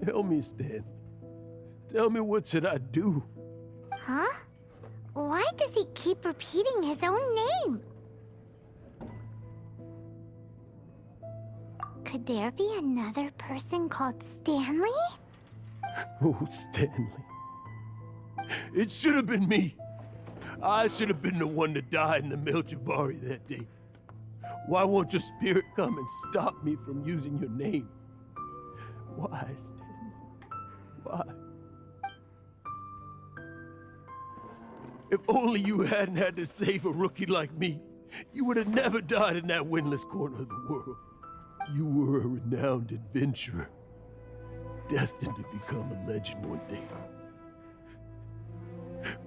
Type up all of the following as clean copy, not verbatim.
Tell me, Stan. Tell me, what should I do? Huh? Why does he keep repeating his own name? Could there be another person called Stanley? Oh, Stanley. It should have been me. I should have been the one that died in the Melchivari that day. Why won't your spirit come and stop me from using your name? Why, Stanley? Why? If only you hadn't had to save a rookie like me, you would have never died in that windless corner of the world. You were a renowned adventurer, destined to become a legend one day.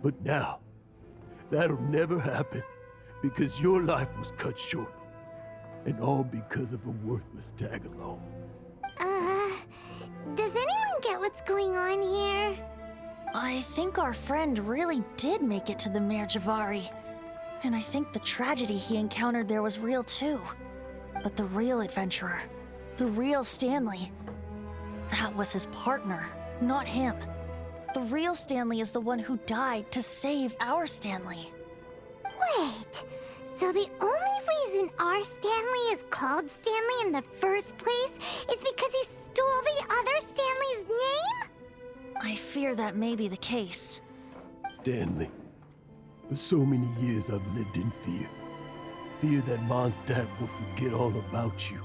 But now, that'll never happen because your life was cut short, and all because of a worthless tag-along. Does anyone get what's going on here? I think our friend really did make it to the Merjavari. And I think the tragedy he encountered there was real too. But the real adventurer, the real Stanley, that was his partner, not him. The real Stanley is the one who died to save our Stanley. Wait, so the only reason our Stanley is called Stanley in the first place is because he stole the other Stanley's name? I fear that may be the case. Stanley, for so many years I've lived in fear. Fear that Mondstadt will forget all about you.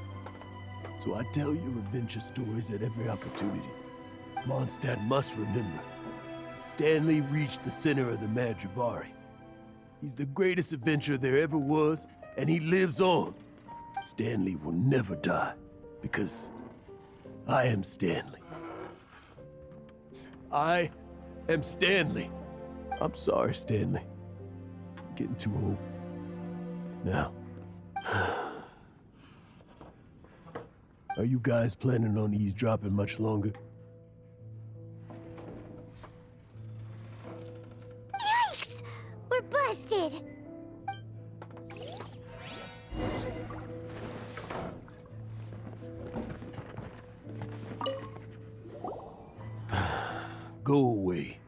So I tell your adventure stories at every opportunity. Mondstadt must remember. Stanley reached the center of the Merjavari. He's the greatest adventurer there ever was, and he lives on. Stanley will never die, because I am Stanley. I am Stanley. I'm sorry, Stanley. I'm getting too old. Now, are you guys planning on eavesdropping much longer? Yikes! We're busted! Go away.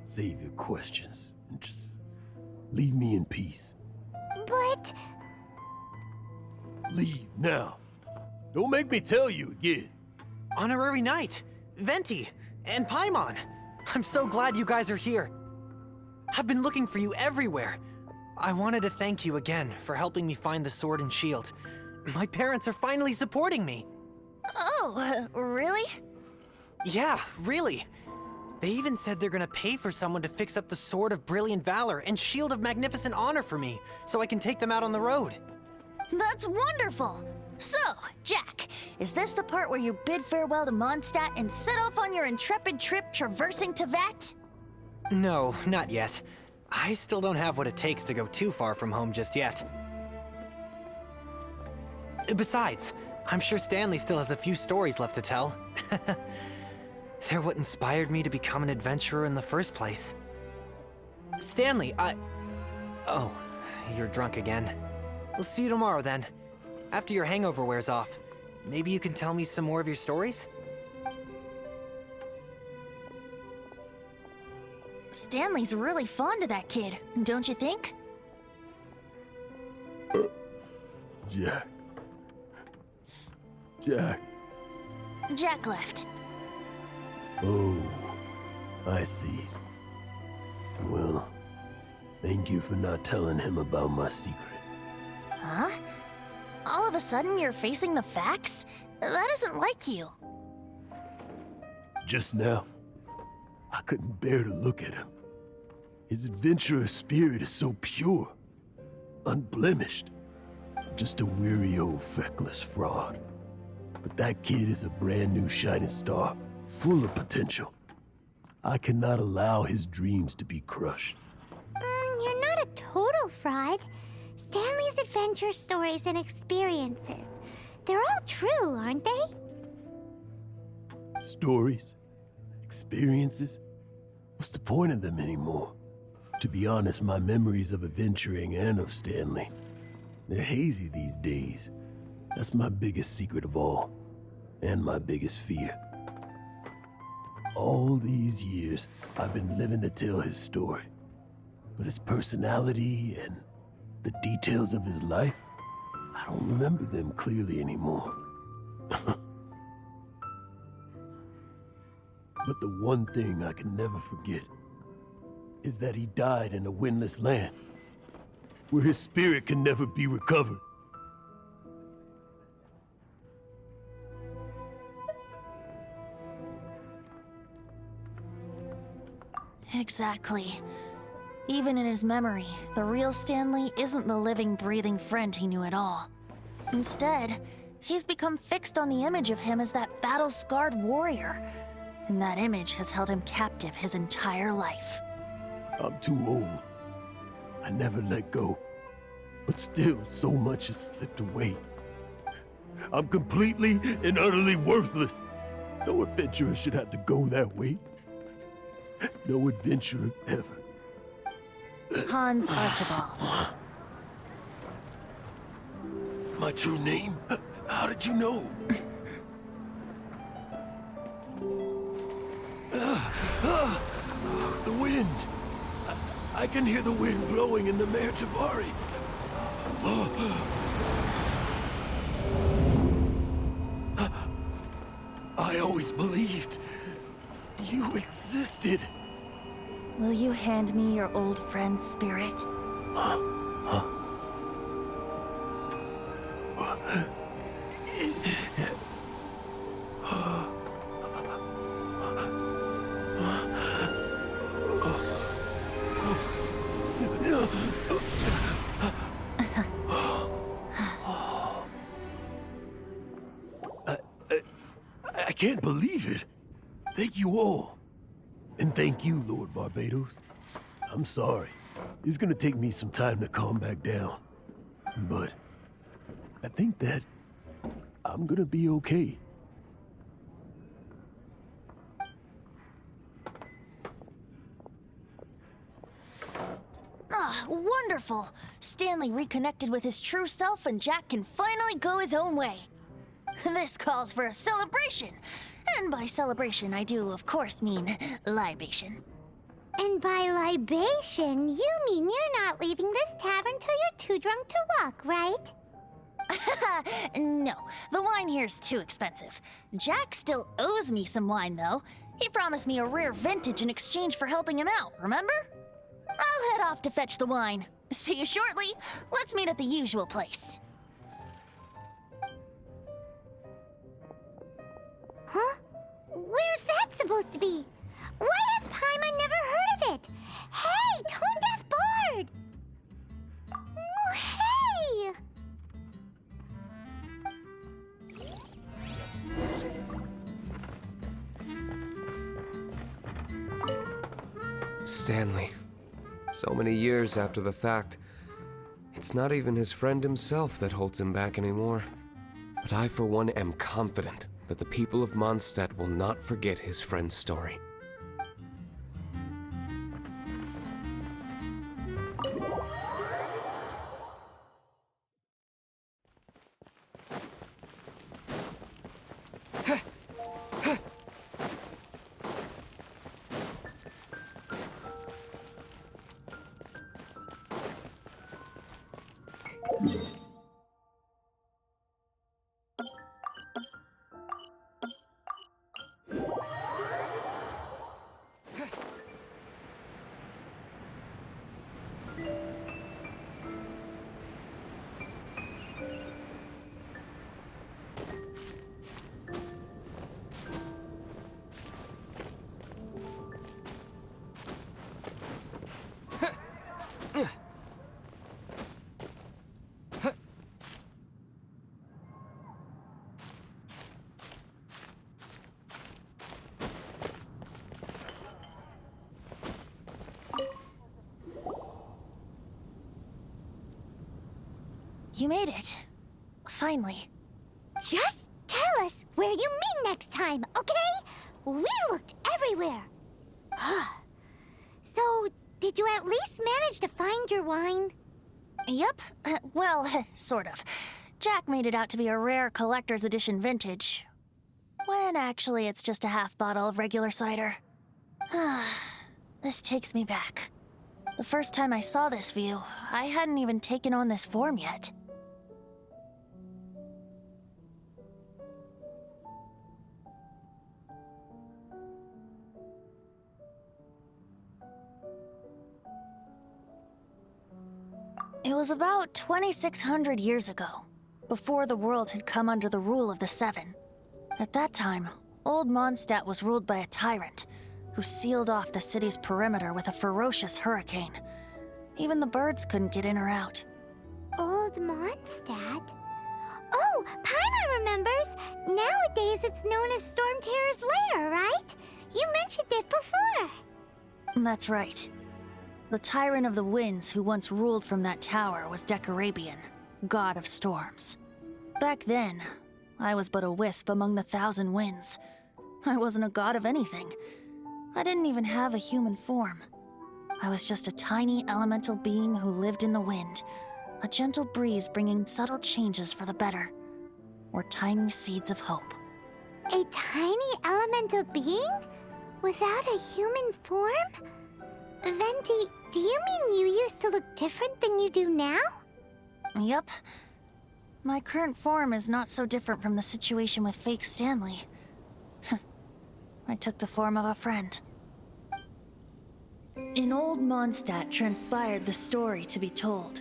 Save your questions. And just leave me in peace. But... Leave now. Don't make me tell you again. Honorary Knight, Venti, and Paimon. I'm so glad you guys are here. I've been looking for you everywhere. I wanted to thank you again for helping me find the sword and shield. My parents are finally supporting me. Oh, really? Yeah, really. They even said they're gonna pay for someone to fix up the Sword of Brilliant Valor and Shield of Magnificent Honor for me, so I can take them out on the road. That's wonderful! So, Jack, is this the part where you bid farewell to Mondstadt and set off on your intrepid trip traversing Tevat? No, not yet. I still don't have what it takes to go too far from home just yet. Besides, I'm sure Stanley still has a few stories left to tell. They're what inspired me to become an adventurer in the first place. Stanley, Oh, you're drunk again. We'll see you tomorrow then. After your hangover wears off. Maybe you can tell me some more of your stories? Stanley's really fond of that kid, don't you think? Jack. Jack. Jack left. Oh, I see. Well, thank you for not telling him about my secret. Huh? All of a sudden you're facing the facts? That isn't like you. Just now, I couldn't bear to look at him. His adventurous spirit is so pure, unblemished. Just a weary old feckless fraud. But that kid is a brand new shining star, full of potential. I cannot allow his dreams to be crushed. You're not a total fraud. Stanley's adventure stories and experiences, They're all true, aren't they? Stories? Experiences? What's the point of them anymore? To be honest, my memories of adventuring and of Stanley, they're hazy these days. That's my biggest secret of all, and my biggest fear. All these years, I've been living to tell his story. But his personality and the details of his life, I don't remember them clearly anymore. But the one thing I can never forget is that he died in a windless land, where his spirit can never be recovered. Exactly. Even in his memory, the real Stanley isn't the living, breathing friend he knew at all. Instead, he's become fixed on the image of him as that battle-scarred warrior. And that image has held him captive his entire life. I'm too old. I never let go. But still, so much has slipped away. I'm completely and utterly worthless. No adventurer should have to go that way. No adventurer ever. Hans Archibald. My true name? How did you know? The wind. I can hear the wind blowing in the Mare Javari. I always believed you existed. Will you hand me your old friend's spirit? I can't believe it. Thank you all. And thank you, Lord Barbados. I'm sorry. It's gonna take me some time to calm back down. But I think that I'm gonna be okay. Ah, wonderful! Stanley reconnected with his true self and Jack can finally go his own way. This calls for a celebration. And by celebration, I do, of course, mean libation. And by libation, you mean you're not leaving this tavern till you're too drunk to walk, right? No, the wine here's too expensive. Jack still owes me some wine, though. He promised me a rare vintage in exchange for helping him out, remember? I'll head off to fetch the wine. See you shortly. Let's meet at the usual place. Huh? Where's that supposed to be? Why has Paimon never heard of it? Hey, Tone Deaf Bard! Oh, hey! Stanley. So many years after the fact, it's not even his friend himself that holds him back anymore. But I, for one, am confident that the people of Mondstadt will not forget his friend's story. You made it. Finally. Just tell us where you meet next time, okay? We looked everywhere. So, did you at least manage to find your wine? Yep. Well, sort of. Jack made it out to be a rare collector's edition vintage, when actually it's just a half bottle of regular cider. This takes me back. The first time I saw this view, I hadn't even taken on this form yet. It was about 2,600 years ago, before the world had come under the rule of the Seven. At that time, old Mondstadt was ruled by a tyrant, who sealed off the city's perimeter with a ferocious hurricane. Even the birds couldn't get in or out. Old Mondstadt? Oh, Paimon remembers! Nowadays it's known as Storm Terror's lair, right? You mentioned it before. That's right. The Tyrant of the Winds who once ruled from that tower was Decarabian, god of storms. Back then, I was but a wisp among the thousand winds. I wasn't a god of anything. I didn't even have a human form. I was just a tiny elemental being who lived in the wind, a gentle breeze bringing subtle changes for the better, or tiny seeds of hope. A tiny elemental being? Without a human form? Venti, do you mean you used to look different than you do now? Yup. My current form is not so different from the situation with fake Stanley. I took the form of a friend. In old Mondstadt transpired the story to be told.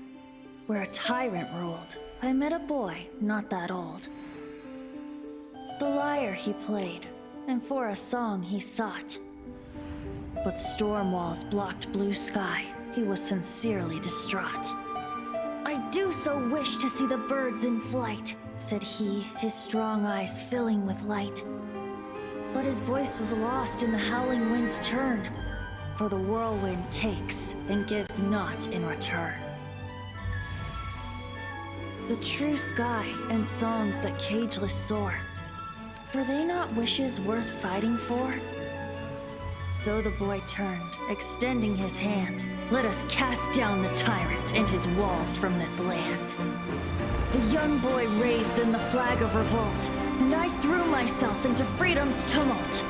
Where a tyrant ruled, I met a boy not that old. The lyre he played, and for a song he sought. But storm walls blocked blue sky. He was sincerely distraught. I do so wish to see the birds in flight, said he, his strong eyes filling with light. But his voice was lost in the howling wind's churn, for the whirlwind takes and gives not in return. The true sky and songs that cageless soar, were they not wishes worth fighting for? So the boy turned, extending his hand. Let us cast down the tyrant and his walls from this land. The young boy raised then the flag of revolt, and I threw myself into freedom's tumult.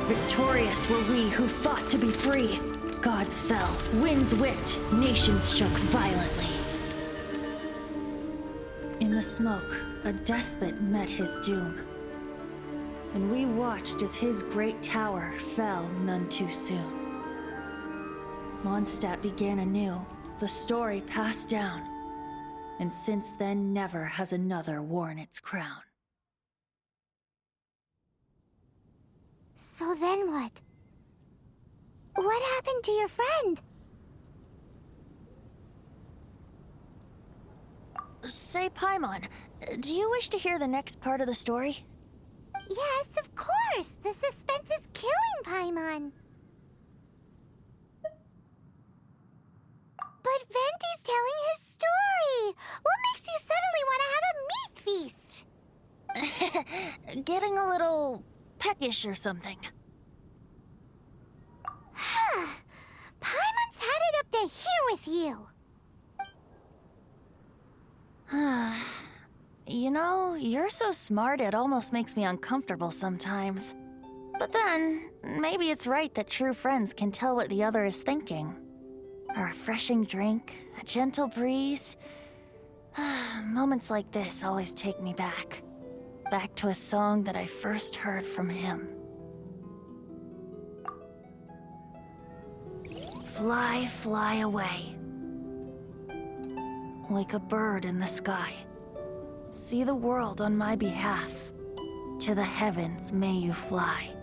Victorious were we who fought to be free. Gods fell, winds whipped, nations shook violently. In the smoke, a despot met his doom. And we watched as his great tower fell none too soon. Mondstadt began anew, the story passed down, and since then never has another worn its crown. So then what? What happened to your friend? Say, Paimon, do you wish to hear the next part of the story? Yes, of course! The suspense is killing Paimon! But Venti's telling his story! What makes you suddenly want to have a meat feast? Getting a little peckish or something. Paimon's had it up to here with you! You know, you're so smart it almost makes me uncomfortable sometimes. But then, maybe it's right that true friends can tell what the other is thinking. A refreshing drink, a gentle breeze. Moments like this always take me back. Back to a song that I first heard from him. Fly, fly away. Like a bird in the sky. See the world on my behalf. To the heavens may you fly.